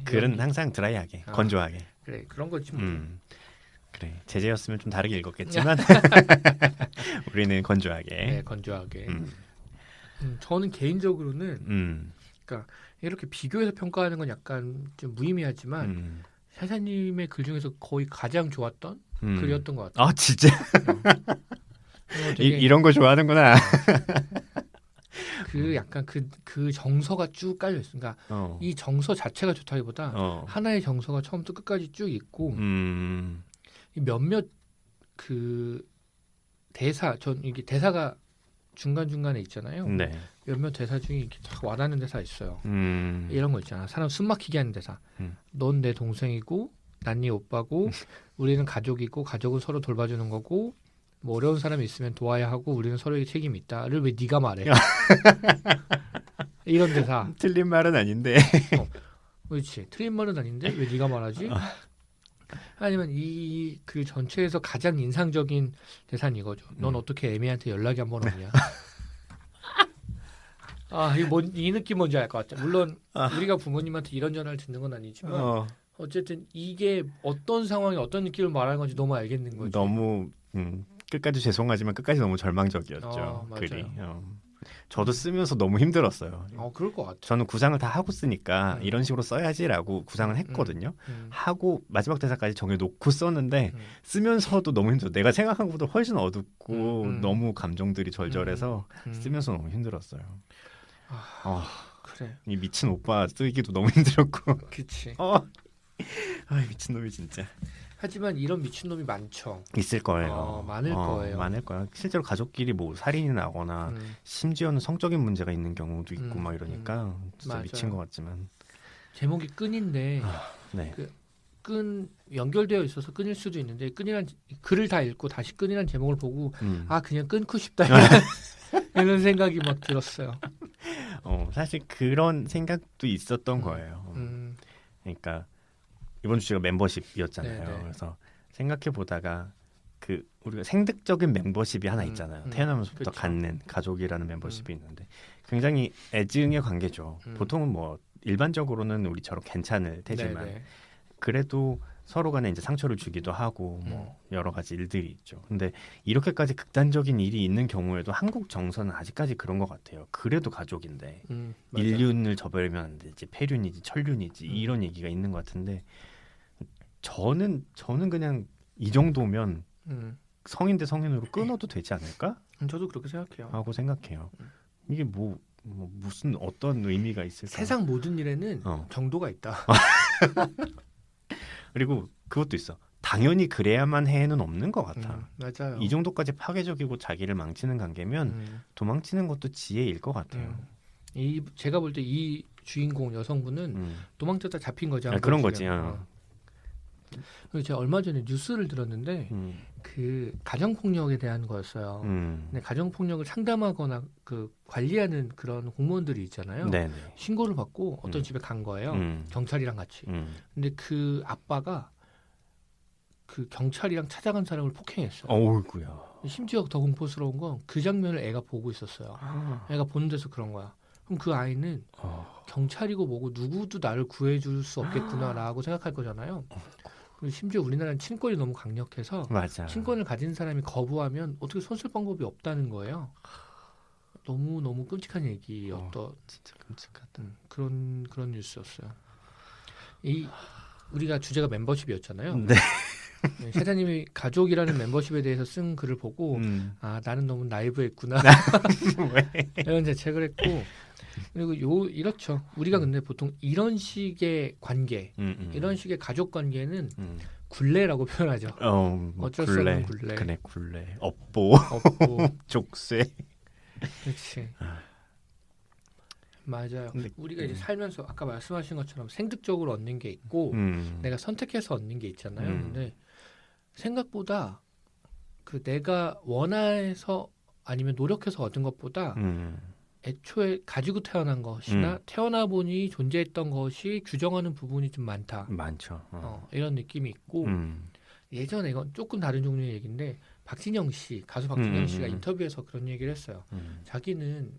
글은 여기. 항상 드라이하게, 건조하게. 그래 그런 거지 뭐. 그래 제재였으면 좀 다르게 읽었겠지만 우리는 건조하게. 네, 건조하게. 저는 개인적으로는 이렇게 비교해서 평가하는 건 약간 좀 무의미하지만 샤샤님의 글 중에서 거의 가장 좋았던 글이었던 것 같아요. 아 진짜? 되게 이런 거 좋아하는구나. 그 약간 그 정서가 쭉 깔려 있어. 그러니까 이 정서 자체가 좋다기보다 하나의 정서가 처음부터 끝까지 쭉 있고 이 몇몇 그 대사, 전 이게 대사가 중간 중간에 있잖아요. 네. 몇몇 대사 중에 이렇게 딱 와닿는 대사 있어요. 음. 이런 거 있잖아. 사람 숨막히게 하는 대사. 넌 내 동생이고 난 네 오빠고 우리는 가족이고 가족은 서로 돌봐주는 거고 뭐 어려운 사람이 있으면 도와야 하고 우리는 서로에게 책임이 있다를 왜 네가 말해? 이런 대사. 틀린 말은 아닌데. 그렇지. 틀린 말은 아닌데 왜 네가 말하지? 아니면 이 그 전체에서 가장 인상적인 대사는 이거죠. 넌 어떻게 애미한테 연락이 한 번 없냐? 이 느낌 뭔지 알 것 같아. 물론 우리가 부모님한테 이런 전화를 듣는 건 아니지만 어쨌든 이게 어떤 상황에 어떤 느낌을 말하는 건지 너무 알겠는 거죠. 너무 끝까지 죄송하지만 끝까지 너무 절망적이었죠. 글이. 저도 쓰면서 너무 힘들었어요. 그럴 것 같아요. 저는 구상을 다 하고 쓰니까 이런 식으로 써야지라고 구상을 했거든요. 하고 마지막 대사까지 정해놓고 썼는데 쓰면서도 너무 힘들어. 내가 생각한 것보다 훨씬 어둡고 너무 감정들이 절절해서 쓰면서 너무 힘들었어요. 그래. 이 미친 오빠 쓰기도 너무 힘들었고. 그치. 미친놈이 진짜. 하지만 이런 미친놈이 많죠. 있을 거예요. 많을 거예요. 많을 거야. 실제로 가족끼리 뭐 살인이 나거나 심지어는 성적인 문제가 있는 경우도 있고 막 이러니까 진짜 맞아요. 미친 것 같지만. 제목이 끈인데 네. 끈 연결되어 있어서 끈일 수도 있는데 끈이란 글을 다 읽고 다시 끈이란 제목을 보고 그냥 끊고 싶다 이런 생각이 막 들었어요. 사실 그런 생각도 있었던 거예요. 그러니까 이번 주제가 멤버십이었잖아요. 네네. 그래서 생각해 보다가 그 우리가 생득적인 멤버십이 하나 있잖아요. 태어나면서부터 그쵸. 갖는 가족이라는 멤버십이 있는데 굉장히 애증의 관계죠. 보통은 뭐 일반적으로는 우리처럼 괜찮을 테지만 네네. 그래도 서로 간에 이제 상처를 주기도 하고 뭐 여러 가지 일들이 있죠. 근데 이렇게까지 극단적인 일이 있는 경우에도 한국 정서는 아직까지 그런 것 같아요. 그래도 가족인데 맞아요. 인륜을 저버리면 안 되지, 폐륜이지, 천륜이지 이런 얘기가 있는 것 같은데 저는 그냥 이 정도면 성인 대 성인으로 끊어도 되지 않을까 저도 그렇게 생각해요. 하고 생각해요. 이게 뭐 무슨 어떤 의미가 있을까? 세상 모든 일에는 정도가 있다. 그리고 그것도 있어. 당연히 그래야만 해는 없는 것 같아. 맞아요. 이 정도까지 파괴적이고 자기를 망치는 관계면 도망치는 것도 지혜일 것 같아요. 제가 볼 때 이 주인공 여성분은 도망쳤다 잡힌 거죠. 그런 거지. 그리고 제가 얼마 전에 뉴스를 들었는데 그 가정폭력에 대한 거였어요. 근데 가정폭력을 상담하거나 그 관리하는 그런 공무원들이 있잖아요. 네네. 신고를 받고 어떤 집에 간 거예요. 경찰이랑 같이. 근데 그 아빠가 그 경찰이랑 찾아간 사람을 폭행했어요. 어우구야. 심지어 더 공포스러운 건 그 장면을 애가 보고 있었어요. 애가 보는 데서 그런 거야. 그럼 그 아이는 경찰이고 뭐고 누구도 나를 구해줄 수 없겠구나라고 생각할 거잖아요. 그리고 심지어 우리나라는 친권이 너무 강력해서 맞아. 친권을 가진 사람이 거부하면 어떻게 손쓸 방법이 없다는 거예요. 너무 끔찍한 얘기였던 진짜 끔찍하다. 그런 뉴스였어요. 우리가 주제가 멤버십이었잖아요. 네. 네, 샤샤님이 가족이라는 멤버십에 대해서 쓴 글을 보고 아 나는 너무 나이브했구나 왜? 이런 제책을 했고 그리고 이렇죠. 우리가 근데 보통 이런 식의 관계, 이런 식의 가족 관계는 굴레라고 표현하죠. 뭐 어쩔 수 없는 굴레. 그래 굴레. 업보, 없고 족쇄. 그렇지. 맞아요. 근데, 우리가 이제 살면서 아까 말씀하신 것처럼 생득적으로 얻는 게 있고 내가 선택해서 얻는 게 있잖아요. 근데 생각보다 그 내가 원해서 아니면 노력해서 얻은 것보다 애초에 가지고 태어난 것이나 태어나 보니 존재했던 것이 규정하는 부분이 좀 많다. 많죠. 이런 느낌이 있고 예전에 이건 조금 다른 종류의 얘기인데 박진영 씨 가수 박진영 씨가 인터뷰에서 그런 얘기를 했어요. 자기는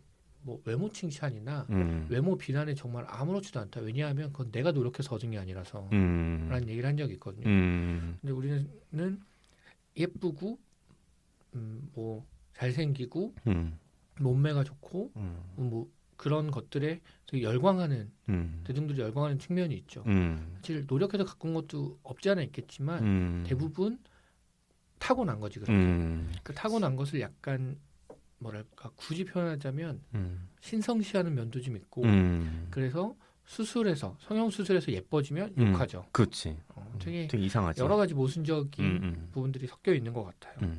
뭐 외모 칭찬이나 외모 비난에 정말 아무렇지도 않다. 왜냐하면 그건 내가 노력해서 얻은 게 아니라서 라는 얘기를 한 적이 있거든요. 근데 우리는 예쁘고 뭐 잘생기고 몸매가 좋고 뭐 그런 것들에 되게 열광하는 대중들이 열광하는 측면이 있죠. 사실 노력해서 가꾼 것도 없지 않아 있겠지만 대부분 타고난 거지. 그렇게 그 타고난 것을 약간 뭐랄까 굳이 표현하자면 신성시하는 면도 좀 있고 그래서 수술해서 성형 수술해서 예뻐지면 욕하죠. 그렇지. 되게 이상하지. 여러 가지 모순적인 부분들이 섞여 있는 것 같아요.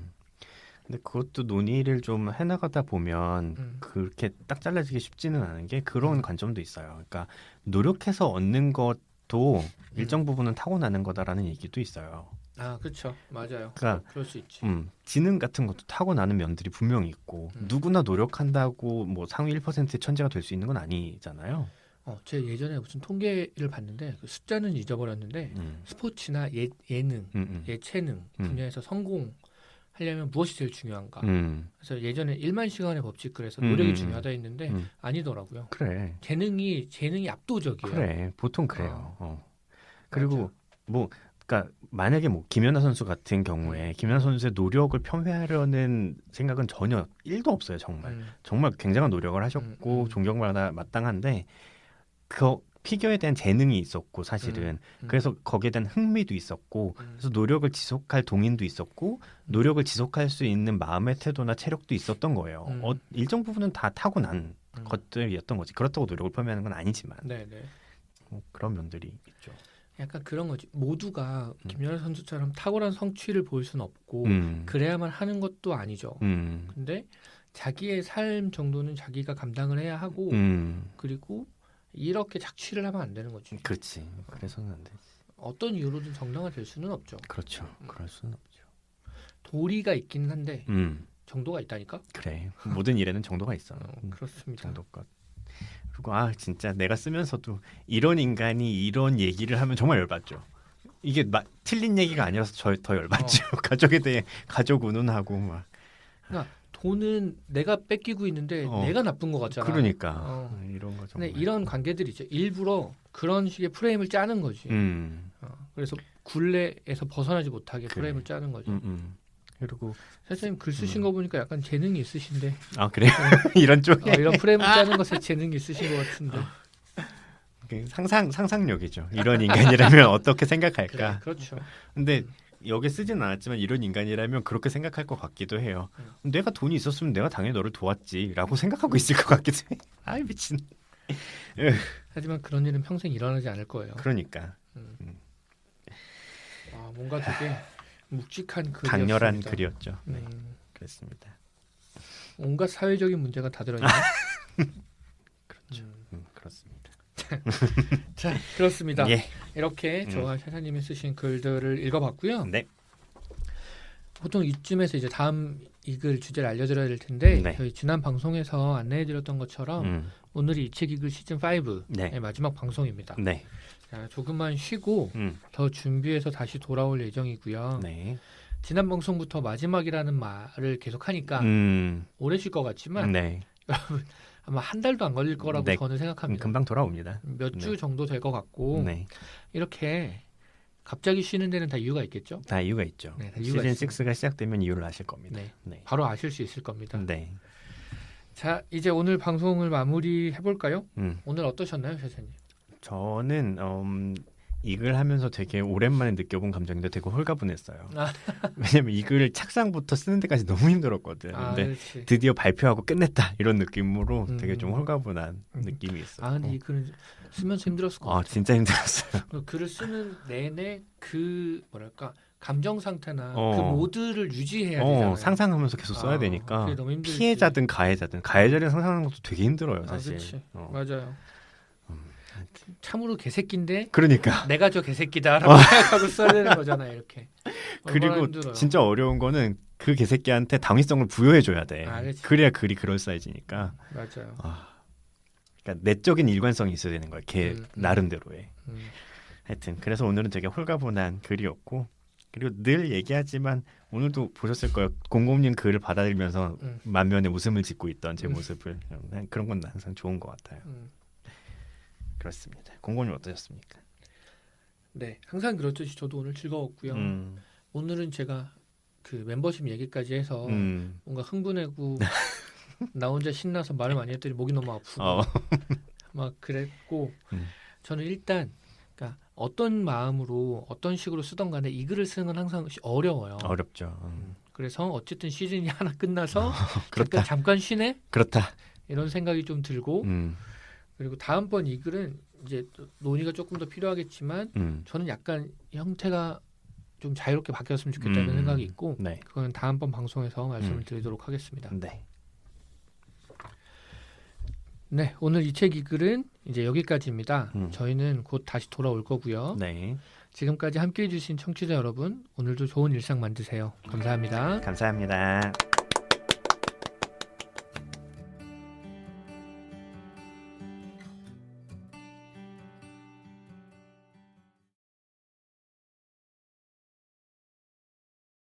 근데 그것도 논의를 좀 해나가다 보면 그렇게 딱 잘라지기 쉽지는 않은 게 그런 관점도 있어요. 그러니까 노력해서 얻는 것도 일정 부분은 타고나는 거다라는 얘기도 있어요. 아, 그렇죠. 맞아요. 그러니까 그럴 수 있지. 지능 같은 것도 타고나는 면들이 분명히 있고 누구나 노력한다고 뭐 상위 1%의 천재가 될 수 있는 건 아니잖아요. 제가 예전에 무슨 통계를 봤는데 그 숫자는 잊어버렸는데 스포츠나 예능, 예체능 분야에서 성공하려면 무엇이 제일 중요한가? 그래서 예전에 1만 시간의 법칙 그래서 노력이 중요하다 했는데 아니더라고요. 그래. 재능이 압도적이에요. 그래. 보통 그래요. 그리고 뭐 그러니까 만약에 뭐 김연아 선수 같은 경우에 김연아 선수의 노력을 폄훼하려는 생각은 전혀 1도 없어요. 정말 굉장한 노력을 하셨고 존경받아 마땅한데 그 피겨에 대한 재능이 있었고 사실은 그래서 거기에 대한 흥미도 있었고 그래서 노력을 지속할 동인도 있었고 노력을 지속할 수 있는 마음의 태도나 체력도 있었던 거예요. 일정 부분은 다 타고난 것들이었던 거지. 그렇다고 노력을 폄훼하는 건 아니지만 네네. 그런 면들이 있죠. 약간 그런 거지. 모두가 김연아 선수처럼 탁월한 성취를 볼 수는 없고 그래야만 하는 것도 아니죠. 근데 자기의 삶 정도는 자기가 감당을 해야 하고 그리고 이렇게 착취를 하면 안 되는 거지. 그렇지. 그래서는 안 되지. 어떤 이유로든 정당화될 수는 없죠. 그렇죠. 그럴 수는 없죠. 도리가 있기는 한데 정도가 있다니까. 그래. 모든 일에는 정도가 있어. 그렇습니다. 정도껏. 그리고 진짜 내가 쓰면서도 이런 인간이 이런 얘기를 하면 정말 열받죠. 이게 틀린 얘기가 아니라서 더 열받죠. 가족에 대해 가족 운운하고 막. 그러니까 돈은 내가 뺏기고 있는데 내가 나쁜 것 같잖아. 그러니까 이런 거 정말. 근데 이런 관계들이죠. 일부러 그런 식의 프레임을 짜는 거지. 그래서 굴레에서 벗어나지 못하게 프레임을 짜는 거죠. 그리고 선생님 글 쓰신 거 보니까 약간 재능이 있으신데. 아 그래요? 이런 쪽에 이런 프레임을 짜는 것에 재능이 있으신 것 같은데. 상상력이죠. 이런 인간이라면 어떻게 생각할까? 그렇죠. 근데 여기 쓰진 않았지만 이런 인간이라면 그렇게 생각할 것 같기도 해요. 내가 돈이 있었으면 내가 당연히 너를 도왔지라고 생각하고 있을 것 같기도 해. 아이 미친. 하지만 그런 일은 평생 일어나지 않을 거예요. 그러니까. 뭔가 되게 묵직한 글이었습니다. 강렬한 글이었죠. 네, 그렇습니다. 온갖 사회적인 문제가 다 들어있네요. 그렇죠. 그렇습니다. 자, 그렇습니다. 예. 이렇게 저와 샤샤님이 쓰신 글들을 읽어봤고요. 네. 보통 이쯤에서 이제 다음 이 글 주제를 알려드려야 될 텐데 네. 저희 지난 방송에서 안내해드렸던 것처럼 오늘이 이 책 읽을 시즌 5의 네. 마지막 방송입니다. 네. 자, 조금만 쉬고 더 준비해서 다시 돌아올 예정이고요. 네. 지난 방송부터 마지막이라는 말을 계속하니까 오래 쉴 것 같지만 네. 여러분 아마 한 달도 안 걸릴 거라고 네. 저는 생각합니다. 금방 돌아옵니다. 몇 주 네. 정도 될 것 같고 네. 이렇게 갑자기 쉬는 데는 다 이유가 있겠죠? 다 이유가 있죠. 네, 다 이유가 시즌 6가 시작되면 이유를 아실 겁니다. 네. 네. 바로 아실 수 있을 겁니다. 네. 자, 이제 오늘 방송을 마무리해 볼까요? 음. 오늘 어떠셨나요, 샤샤님? 저는 이 글 하면서 되게 오랜만에 느껴본 감정인데 되게 홀가분했어요. 아. 왜냐면 이 글을 착상부터 쓰는 데까지 너무 힘들었거든. 아, 근데 그렇지. 드디어 발표하고 끝냈다 이런 느낌으로 되게 좀 음. 홀가분한 느낌이 있었고. 아, 근데 이 글은 쓰면서 힘들었을 것 아 같아. 진짜 힘들었어요. 글을 쓰는 내내 그 뭐랄까 감정 상태나 어. 그 모드를 유지해야 되잖아요. 상상하면서 계속 써야 아, 되니까 그게 너무 힘들지. 피해자든 가해자를 상상하는 것도 되게 힘들어요 아, 사실. 그렇지. 어. 맞아요. 참으로 개새끼인데 그러니까 내가 저 개새끼다라고 생각하고 써야 되는 거잖아요. 이렇게. 얼마나 그리고 힘들어요. 진짜 어려운 거는 그 개새끼한테 당위성을 부여해줘야 돼. 아, 그치. 그래야 글이 그럴싸해지니까. 맞아요. 그러니까 내적인 일관성이 있어야 되는 거야. 걔 음. 나름대로의. 음. 하여튼 그래서 오늘은 되게 홀가분한 글이었고 그리고 늘 얘기하지만 오늘도 보셨을 거예요. 공공님 글을 받아들면서 만면에 웃음을 짓고 있던 제 모습을 그런 건 항상 좋은 것 같아요. 그렇습니다. 공공님 어떠셨습니까? 네, 항상 그렇듯이 저도 오늘 즐거웠고요. 오늘은 제가 그 멤버십 얘기까지 해서 뭔가 흥분하고 나 혼자 신나서 말을 많이 했더니 목이 너무 아프고 막 그랬고 저는 일단 그러니까 어떤 마음으로 어떤 식으로 쓰던 간에 이 글을 쓰는 건 항상 어려워요. 어렵죠. 그래서 어쨌든 시즌이 하나 끝나서 그렇다. 잠깐 쉬네 그렇다. 이런 생각이 좀 들고 그리고 다음번 이 글은 이제 또 논의가 조금 더 필요하겠지만 저는 약간 형태가 좀 자유롭게 바뀌었으면 좋겠다는 생각이 있고 네. 그거는 다음번 방송에서 말씀을 드리도록 하겠습니다. 네. 네, 오늘 이 책 이 글은 이제 여기까지입니다. 저희는 곧 다시 돌아올 거고요. 네. 지금까지 함께해 주신 청취자 여러분, 오늘도 좋은 일상 만드세요. 감사합니다. 감사합니다.